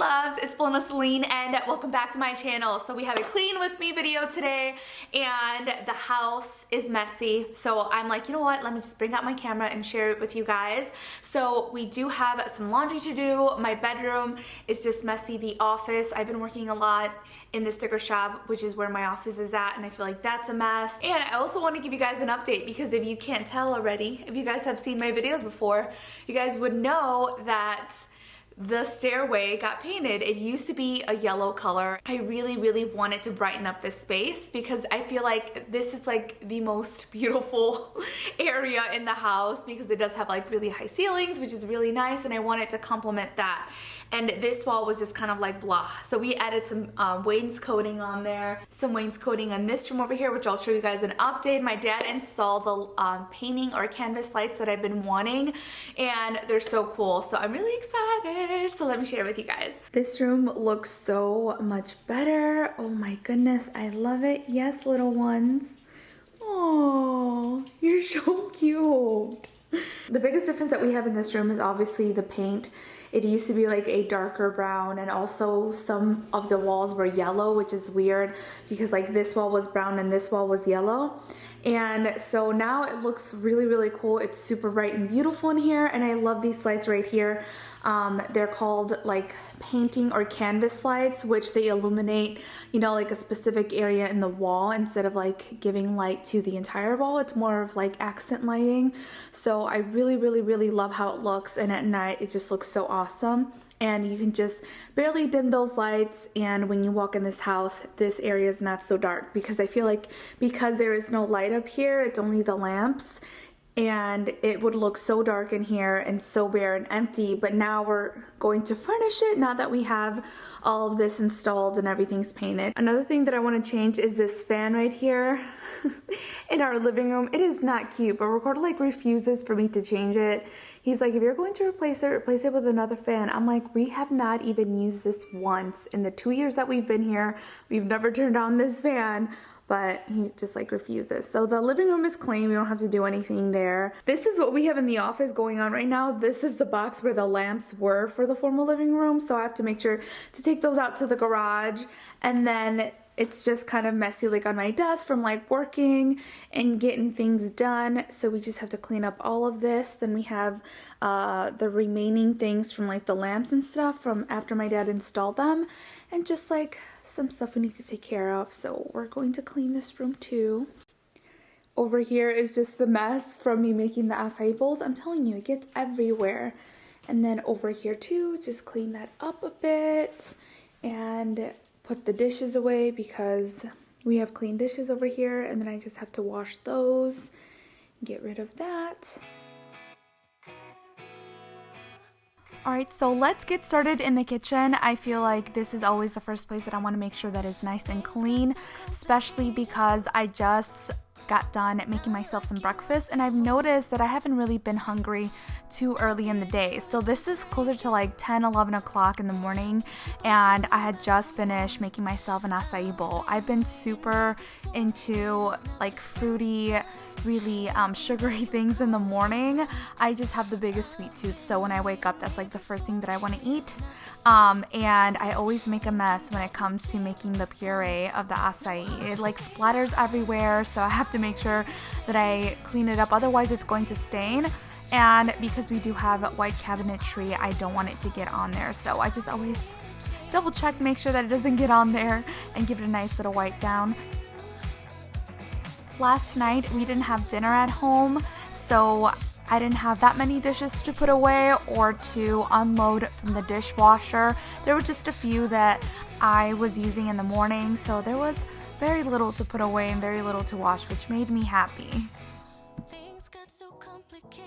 loves, it's Belinda Selene and welcome back to my channel. So we have a clean with me video today and the house is messy. So I'm like, you know what, let me just bring out my camera and share it with you guys. So we do have some laundry to do. My bedroom is just messy. The office, I've been working a lot in the sticker shop, which is where my office is at, and I feel like that's a mess. And I also want to give you guys an update because if you can't tell already, if you guys have seen my videos before, you guys would know that the stairway got painted. It used to be a yellow color. I really wanted to brighten up this space because I feel like this is like the most beautiful area in the house because it does have like really high ceilings, which is really nice, and I wanted to complement that. And this wall was just kind of like blah. So we added some wainscoting on there, some wainscoting on this room over here, which I'll show you guys an update. My dad installed the painting or canvas lights that I've been wanting, and they're so cool. So I'm really excited. So let me share it with you guys. This room looks so much better. Oh my goodness, I love it. Yes, little ones. Oh, you're so cute. The biggest difference that we have in this room is obviously the paint. It used to be like a darker brown, and also some of the walls were yellow, which is weird because like this wall was brown and this wall was yellow. And so now it looks really cool. It's super bright and beautiful in here, and I love these lights right here. They're called like painting or canvas lights, which they illuminate, you know, like a specific area in the wall instead of like giving light to the entire wall. It's more of like accent lighting. So I really love how it looks, and at night it just looks so awesome. And you can just barely dim those lights, and when you walk in this house, this area is not so dark because I feel like because there is no light up here, it's only the lamps, and it would look so dark in here and so bare and empty. But now we're going to furnish it now that we have all of this installed and everything's painted. Another thing that I want to change is this fan right here in our living room. It is not cute, but Ricardo like refuses for me to change it. He's like, if you're going to replace it with another fan. I'm like, we have not even used this once in the 2 years that we've been here. We've never turned on this fan. But he just like refuses. So the living room is clean. We don't have to do anything there. This is what we have in the office going on right now. This is the box where the lamps were for the formal living room. So I have to make sure to take those out to the garage. And then it's just kind of messy like on my desk from like working and getting things done. So we just have to clean up all of this. Then we have the remaining things from like the lamps and stuff from after my dad installed them. And just like some stuff we need to take care of. So we're going to clean this room too. Over here is just the mess from me making the acai bowls. I'm telling you, it gets everywhere. And then over here too, just clean that up a bit and put the dishes away because we have clean dishes over here, and then I just have to wash those, get rid of that. Alright, so let's get started in the kitchen. I feel like this is always the first place that I want to make sure that is nice and clean, especially because I just got done making myself some breakfast, and I've noticed that I haven't really been hungry too early in the day. So this is closer to like 10-11 o'clock in the morning, and I had just finished making myself an acai bowl. I've been super into like fruity, really sugary things in the morning. I just have the biggest sweet tooth, so when I wake up, that's like the first thing that I want to eat. And I always make a mess when it comes to making the puree of the acai. It like splatters everywhere, so I have to make sure that I clean it up, otherwise it's going to stain. And because we do have white cabinetry, I don't want it to get on there, so I just always double check, make sure that it doesn't get on there, and give it a nice little wipe down. Last night we didn't have dinner at home, so I didn't have that many dishes to put away or to unload from the dishwasher. There were just a few that I was using in the morning, so there was very little to put away and very little to wash, which made me happy. Things got so complicated.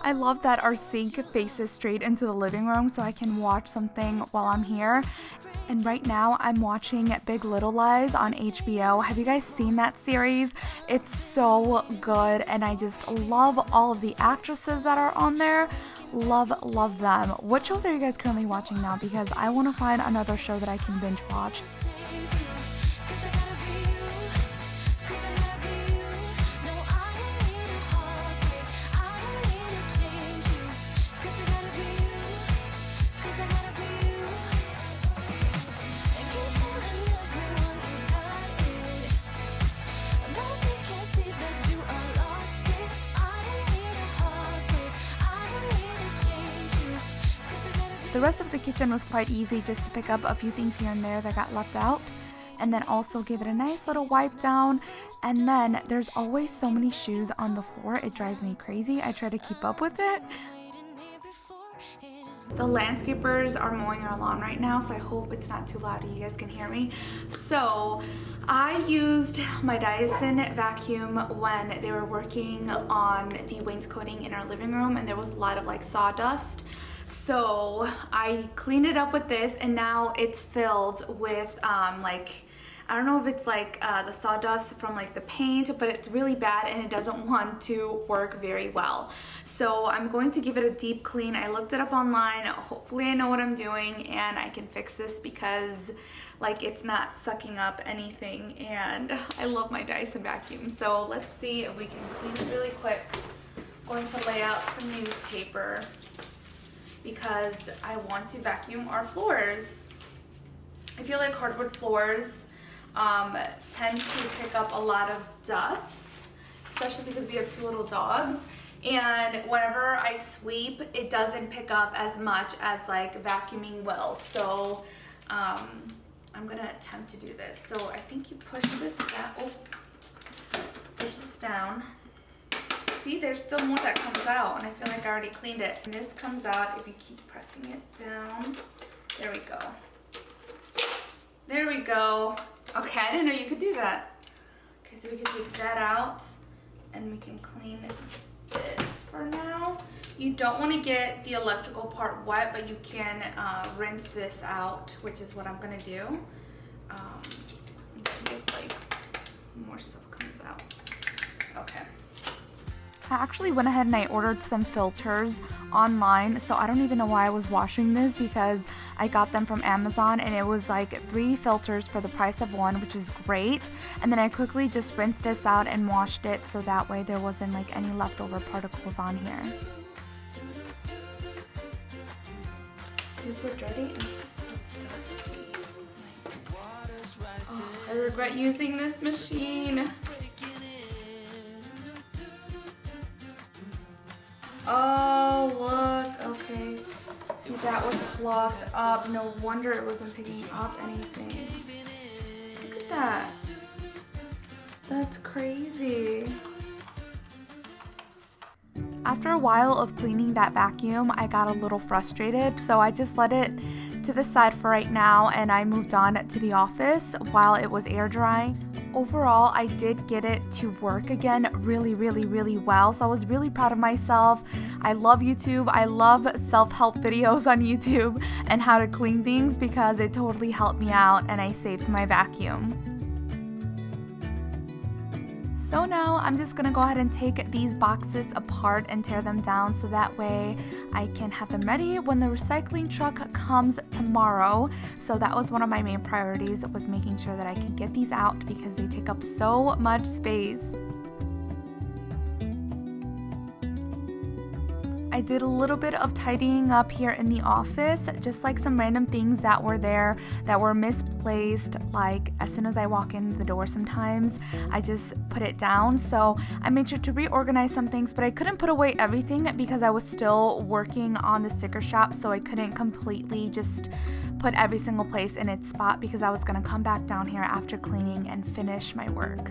I love that our sink faces straight into the living room so I can watch something while I'm here. And right now I'm watching Big Little Lies on HBO. Have you guys seen that series? It's so good, and I just love all of the actresses that are on there. Love them. What shows are you guys currently watching now? Because I want to find another show that I can binge watch. The rest of the kitchen was quite easy, just to pick up a few things here and there that got left out. And then also give it a nice little wipe down. And then there's always so many shoes on the floor. It drives me crazy. I try to keep up with it. The landscapers are mowing our lawn right now, so I hope it's not too loud and you guys can hear me. So I used my Dyson vacuum when they were working on the wainscoting in our living room, and there was a lot of like sawdust. So I cleaned it up with this, and now it's filled with like, I don't know if it's like the sawdust from like the paint, but it's really bad and it doesn't want to work very well. So I'm going to give it a deep clean. I looked it up online. Hopefully I know what I'm doing and I can fix this, because like it's not sucking up anything, and I love my Dyson vacuum. So let's see if we can clean it really quick. I'm going to lay out some newspaper because I want to vacuum our floors. I feel like hardwood floors tend to pick up a lot of dust, especially because we have 2 little dogs, and whenever I sweep, it doesn't pick up as much as like vacuuming will. So I'm gonna attempt to do this. So I think you push this down. Oh, push this down. See, there's still more that comes out, and I feel like I already cleaned it. And this comes out if you keep pressing it down. There we go. There we go. Okay, I didn't know you could do that. Okay, so we can take that out and we can clean this for now. You don't want to get the electrical part wet, but you can rinse this out, which is what I'm gonna do. Let's see if like more stuff comes out. Okay. I actually went ahead and I ordered some filters online, so I don't even know why I was washing this, because I got them from Amazon and it was like 3 filters for the price of 1, which is great. And then I quickly just rinsed this out and washed it, so that way there wasn't like any leftover particles on here. Super dirty and so dusty. Oh, I regret using this machine. Oh, look, okay. See, that was clogged up. No wonder it wasn't picking up anything. Look at that. That's crazy. After a while of cleaning that vacuum, I got a little frustrated, so I just let it to the side for right now, and I moved on to the office while it was air drying. Overall, I did get it to work again really well, so I was really proud of myself. I love YouTube. I love self-help videos on YouTube and how to clean things, because it totally helped me out and I saved my vacuum. So now I'm just gonna go ahead and take these boxes apart and tear them down, so that way I can have them ready when the recycling truck comes tomorrow. So that was one of my main priorities, was making sure that I could get these out, because they take up so much space. I did a little bit of tidying up here in the office, just like some random things that were there that were misplaced. Like as soon as I walk in the door, sometimes I just put it down. So I made sure to reorganize some things, but I couldn't put away everything because I was still working on the sticker shop, so I couldn't completely just put every single place in its spot, because I was gonna come back down here after cleaning and finish my work.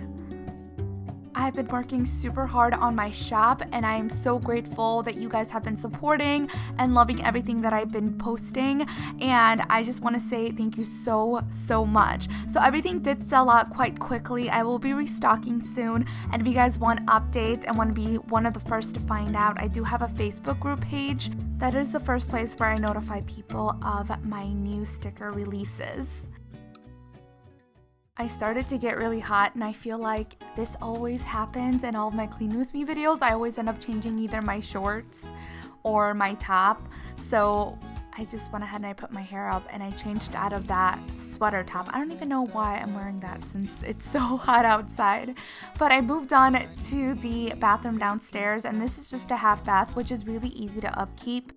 I've been working super hard on my shop, and I am so grateful that you guys have been supporting and loving everything that I've been posting, and I just want to say thank you so much. So everything did sell out quite quickly. I will be restocking soon, and if you guys want updates and want to be one of the first to find out, I do have a Facebook group page. That is the first place where I notify people of my new sticker releases. I started to get really hot, and I feel like this always happens in all of my clean with me videos. I always end up changing either my shorts or my top. So I just went ahead and I put my hair up and I changed out of that sweater top. I don't even know why I'm wearing that since it's so hot outside. But I moved on to the bathroom downstairs, and this is just a half bath, which is really easy to upkeep.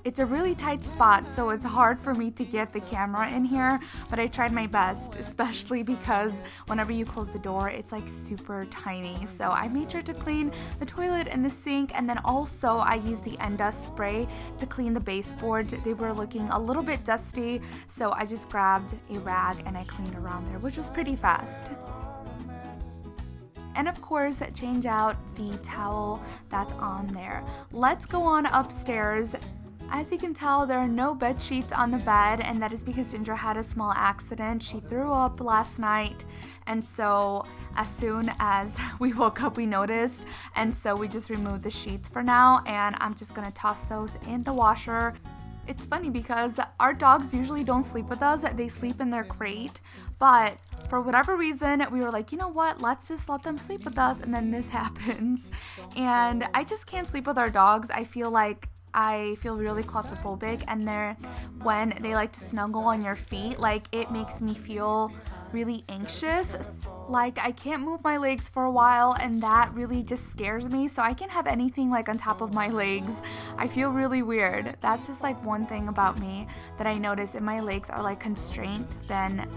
It's a really tight spot, so it's hard for me to get the camera in here, but I tried my best, especially because whenever you close the door, it's like super tiny. So I made sure to clean the toilet and the sink, and then also I used the Endust spray to clean the baseboards. They were looking a little bit dusty, so I just grabbed a rag and I cleaned around there, which was pretty fast. And of course, change out the towel that's on there. Let's go on upstairs. As you can tell, there are no bed sheets on the bed, and that is because Ginger had a small accident. She threw up last night, and so as soon as we woke up, we noticed, and so we just removed the sheets for now, and I'm just gonna toss those in the washer. It's funny because our dogs usually don't sleep with us. They sleep in their crate, but for whatever reason, we were like, you know what, let's just let them sleep with us, and then this happens. And I just can't sleep with our dogs. I feel really claustrophobic, and when they like to snuggle on your feet, like it makes me feel really anxious. Like I can't move my legs for a while, and that really just scares me. So I can't have anything like on top of my legs. I feel really weird. That's just like one thing about me that I notice. If my legs are like constrained, then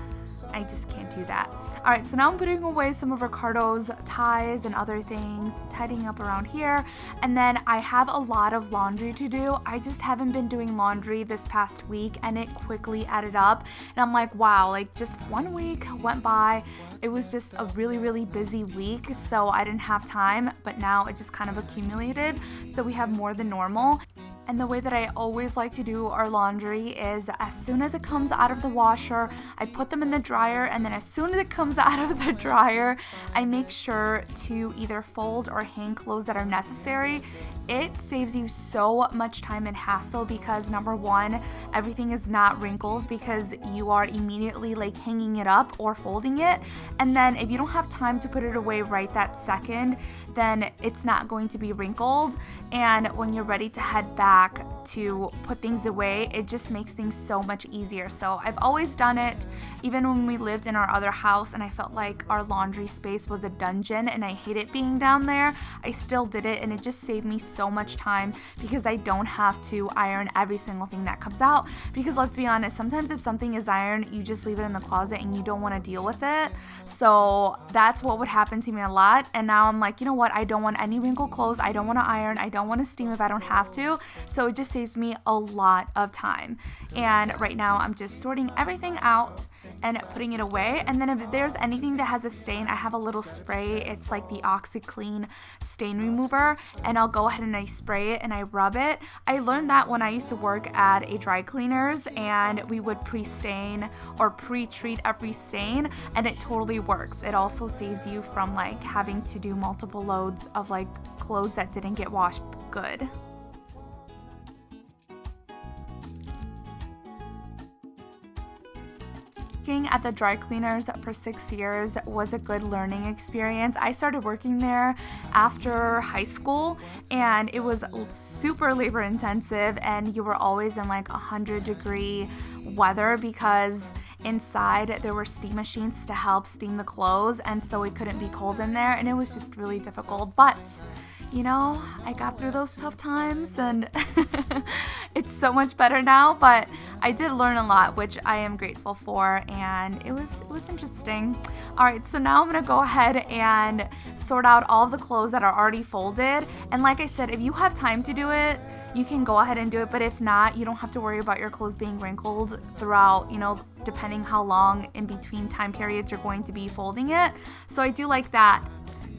I just can't do that. All right, so now I'm putting away some of Ricardo's ties and other things, tidying up around here. And then I have a lot of laundry to do. I just haven't been doing laundry this past week, and it quickly added up. And I'm like, wow, like just 1 week went by. It was just a really, really busy week, so I didn't have time, but now it just kind of accumulated. So we have more than normal. And the way that I always like to do our laundry is as soon as it comes out of the washer, I put them in the dryer, and then as soon as it comes out of the dryer, I make sure to either fold or hang clothes that are necessary. It saves you so much time and hassle because number one, everything is not wrinkles because you are immediately like hanging it up or folding it. And then if you don't have time to put it away right that second, then it's not going to be wrinkled. And when you're ready to head back to put things away, it just makes things so much easier. So I've always done it, even when we lived in our other house and I felt like our laundry space was a dungeon and I hated being down there. I still did it, and it just saved me so much time because I don't have to iron every single thing that comes out. Because let's be honest, sometimes if something is ironed, you just leave it in the closet and you don't want to deal with it. So that's what would happen to me a lot. And now I'm like, you know what? I don't want any wrinkled clothes. I don't want to iron. I don't want to steam if I don't have to. So it just saves me a lot of time. And right now I'm just sorting everything out and putting it away. And then if there's anything that has a stain, I have a little spray. It's like the OxiClean stain remover, and I'll go ahead and I spray it and I rub it. I learned that when I used to work at a dry cleaners, and we would pre-stain or pre-treat every stain, and it totally works. It also saves you from like having to do multiple loads of like clothes that didn't get washed good. Working at the dry cleaners for 6 years was a good learning experience. I started working there after high school, and it was super labor intensive, and you were always in like 100-degree weather because inside there were steam machines to help steam the clothes, and so it couldn't be cold in there, and it was just really difficult. But you know, I got through those tough times, and it's so much better now, but I did learn a lot, which I am grateful for, and it was interesting. All right, so now I'm gonna go ahead and sort out all the clothes that are already folded. And like I said, if you have time to do it, you can go ahead and do it, but if not, you don't have to worry about your clothes being wrinkled throughout, you know, depending how long in between time periods you're going to be folding it. So I do like that.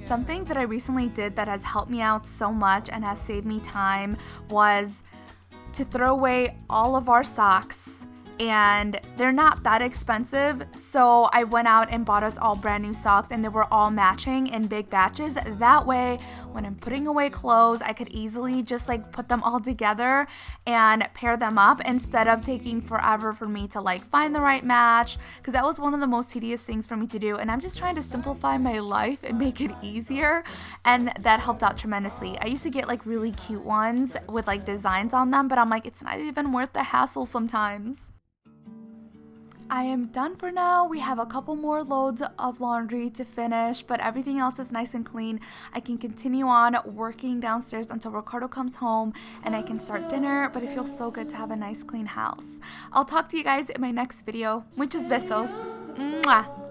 Something that I recently did that has helped me out so much and has saved me time was to throw away all of our socks, and they're not that expensive. So I went out and bought us all brand new socks, and they were all matching in big batches. That way, when I'm putting away clothes, I could easily just like put them all together and pair them up instead of taking forever for me to like find the right match, because that was one of the most tedious things for me to do. And I'm just trying to simplify my life and make it easier, and that helped out tremendously. I used to get like really cute ones with like designs on them, but I'm like, it's not even worth the hassle sometimes. I am done for now. We have a couple more loads of laundry to finish, but everything else is nice and clean. I can continue on working downstairs until Ricardo comes home and I can start dinner, but it feels so good to have a nice clean house. I'll talk to you guys in my next video. Muchos besos. Mwah.